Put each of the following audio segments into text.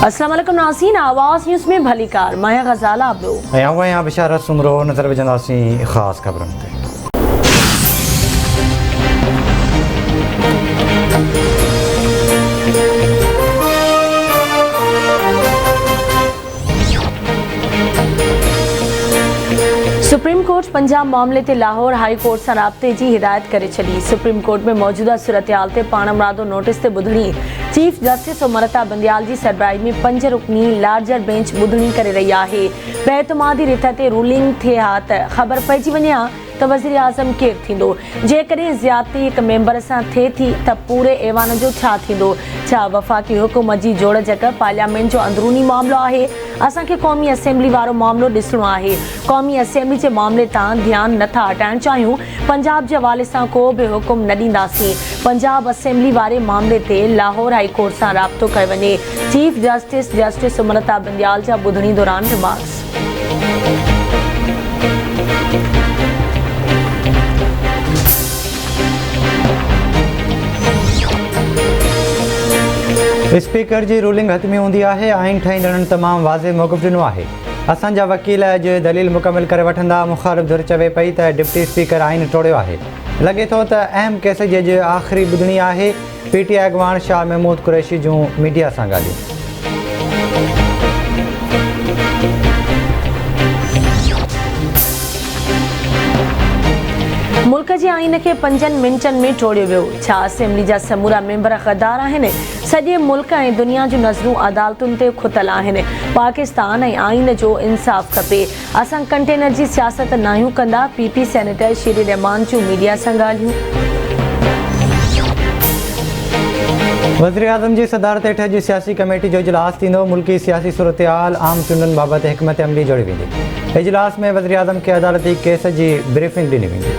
अस्सलाम वालेकुम नाज़रीन, आवाज़ न्यूज़ में भली कार माया गजाला आप लोग यहाँ बिशारत सुमरो नज़र विझंदासीं ख़ासि ख़बरुनि ते। सुप्रीम कोर्ट पंजाब मामले ते लाहौर हाई कोर्ट सां राब्ते जी हिदायत करे छॾी। सुप्रीम कोर्ट में मौजूदा सूरतहाल ते पाण मुरादो नोटिस ते ॿुधणी चीफ जस्टिस उमरता बंदियाल जी सरबराही में 5 रुकनी लार्जर बेंच ॿुधणी करे रही आहे। बेतमादी रिथ ते रूलिंग थिए हा त ख़बर पइजी वञे हा त वज़ीर आज़म केरु थींदो। जेकॾहिं ज़्यादती हिक मेंबर सां थिए थी त पूरे ऐवान जो छा थींदो। छा वफ़ाक़ी हुकूमत जी जोड़जक पार्लियामेंट जो अंदरूनी मामिलो आहे। असांखे क़ौमी असेंबली वारो मामिलो ॾिसणो आहे। क़ौमी असेंबली जे मामले तां ध्यानु नथा हटाइणु चाहियूं। पंजाब जे हवाले सां को बि हुकुम न ॾींदासीं। पंजाब असेंबली वारे मामले ते लाहौर हाई कोर्ट सां राब्तो कयो वञे। चीफ जस्टिस उमरता बंदियाल जा ॿुधणी दौरान रिमार्क्स। स्पीकर जी रूलिंग हतमी हूंदी आहे। आइन ठाहींदड़नि तमामु वाज़े मौक़िफ़ ॾिनो आहे। असांजा वकील अॼु दलील मुकमिल करे वठंदा। मुखालिफ़ धुर चवे पई त डिप्टी स्पीकर आइन टोड़ियो आहे। लॻे थो त अहम केस जी अॼु आख़िरी ॿुधणी आहे। PTI अॻवान शाह महमूद कुरैशी जूं मीडिया सां ॻाल्हियूं। मुल्क जे आइन खे 5 मिंटनि में टोड़ियो वियो। छा असेंबली जा समूरा मेंबर ग़द्दार आहिनि। सॼे मुल्क ऐं दुनिया जूं नज़रूं अदालतुनि ते खुतल आहिनि। पाकिस्तान ऐं आइन जो इंसाफ़ खपे। असां कंटेनर जी सियासत न आहियूं कंदा। PP सेनेटर शीर रहमान जूं मीडिया सां ॻाल्हियूं। वज़ीर आज़म जी सदारत हेठि अॼु सियासी कमेटी जो इजलास थींदो। मुल्की सियासी सूरतहाल आम चूंडनि बाबति हिकमत अमली जोड़ी वेंदी। इजलास में वज़ीर आज़म खे अदालती केस जी ब्रीफिंग ॾिनी वेंदी।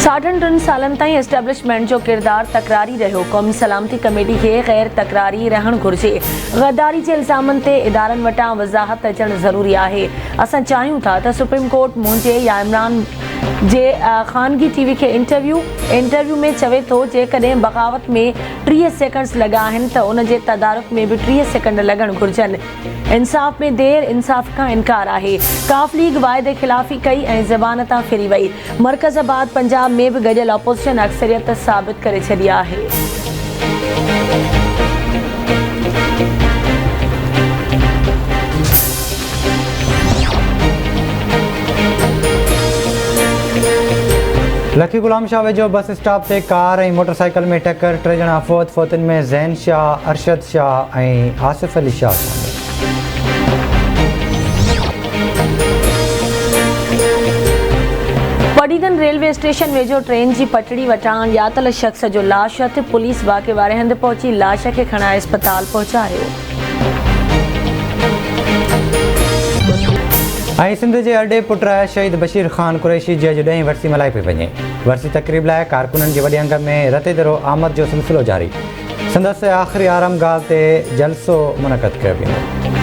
साढनि 3 सालनि ताईं एस्टेब्लिशमेंट जो किरदारु तकरारी रहियो। क़ौमी सलामती कमेटी खे ग़ैर तकरारी रहणु घुरिजे। गद्दारी जे इल्ज़ामनि ते इदारनि वटां वज़ाहत अचणु ज़रूरी आहे। असां चाहियूं था त सुप्रीम कोर्ट मुंहिंजे या इमरान जे ख़ानगी TV खे इंटरव्यू में चवे थो जेकॾहिं बग़ावत में 30 सेकंड्स लॻा आहिनि त उन जे तदारुक में बि 30 सेकंड लॻणु घुरिजनि। इंसाफ़ में देर इंसाफ़ खां इनकार आहे। काफ लीग वाइदे ख़िलाफ़ी कई ऐं ज़बान तां फिरी वई। मरकज़ाबाद पंजाब में बि गॾियल अपोज़िशन अक्सरियत साबित करे छॾी आहे। लखी गुलाम शाह वेझो बस स्टॉप ते कार ऐं मोटरसाइकिल में टक्कर। 3 ॼणा फ़ौतनि में ज़ैन शाह, अरशद शाह ऐं आसिफ अली शाह शामिल। पडीगन रेलवे स्टेशन वेझो ट्रेन जी पटड़ी वटां ॼातल शख़्स जो लाश हथ। पुलिस वाक़े वारे हंधि पहुची लाश खे खणाए अस्पताल पहुचायो। ऐं सिंध जे अॾे पुट शहीद बशीर ख़ान कुरैशी जी अॼु 10वीं वरसी मल्हाई पई वञे। वरसी तक़रीब लाइ कारकुननि जी वॾी अंग में रते दरो आमद जो सिलसिलो जारी। संदसि आख़िरी आरामगाह ते जलसो मुनक़द कयो वेंदो।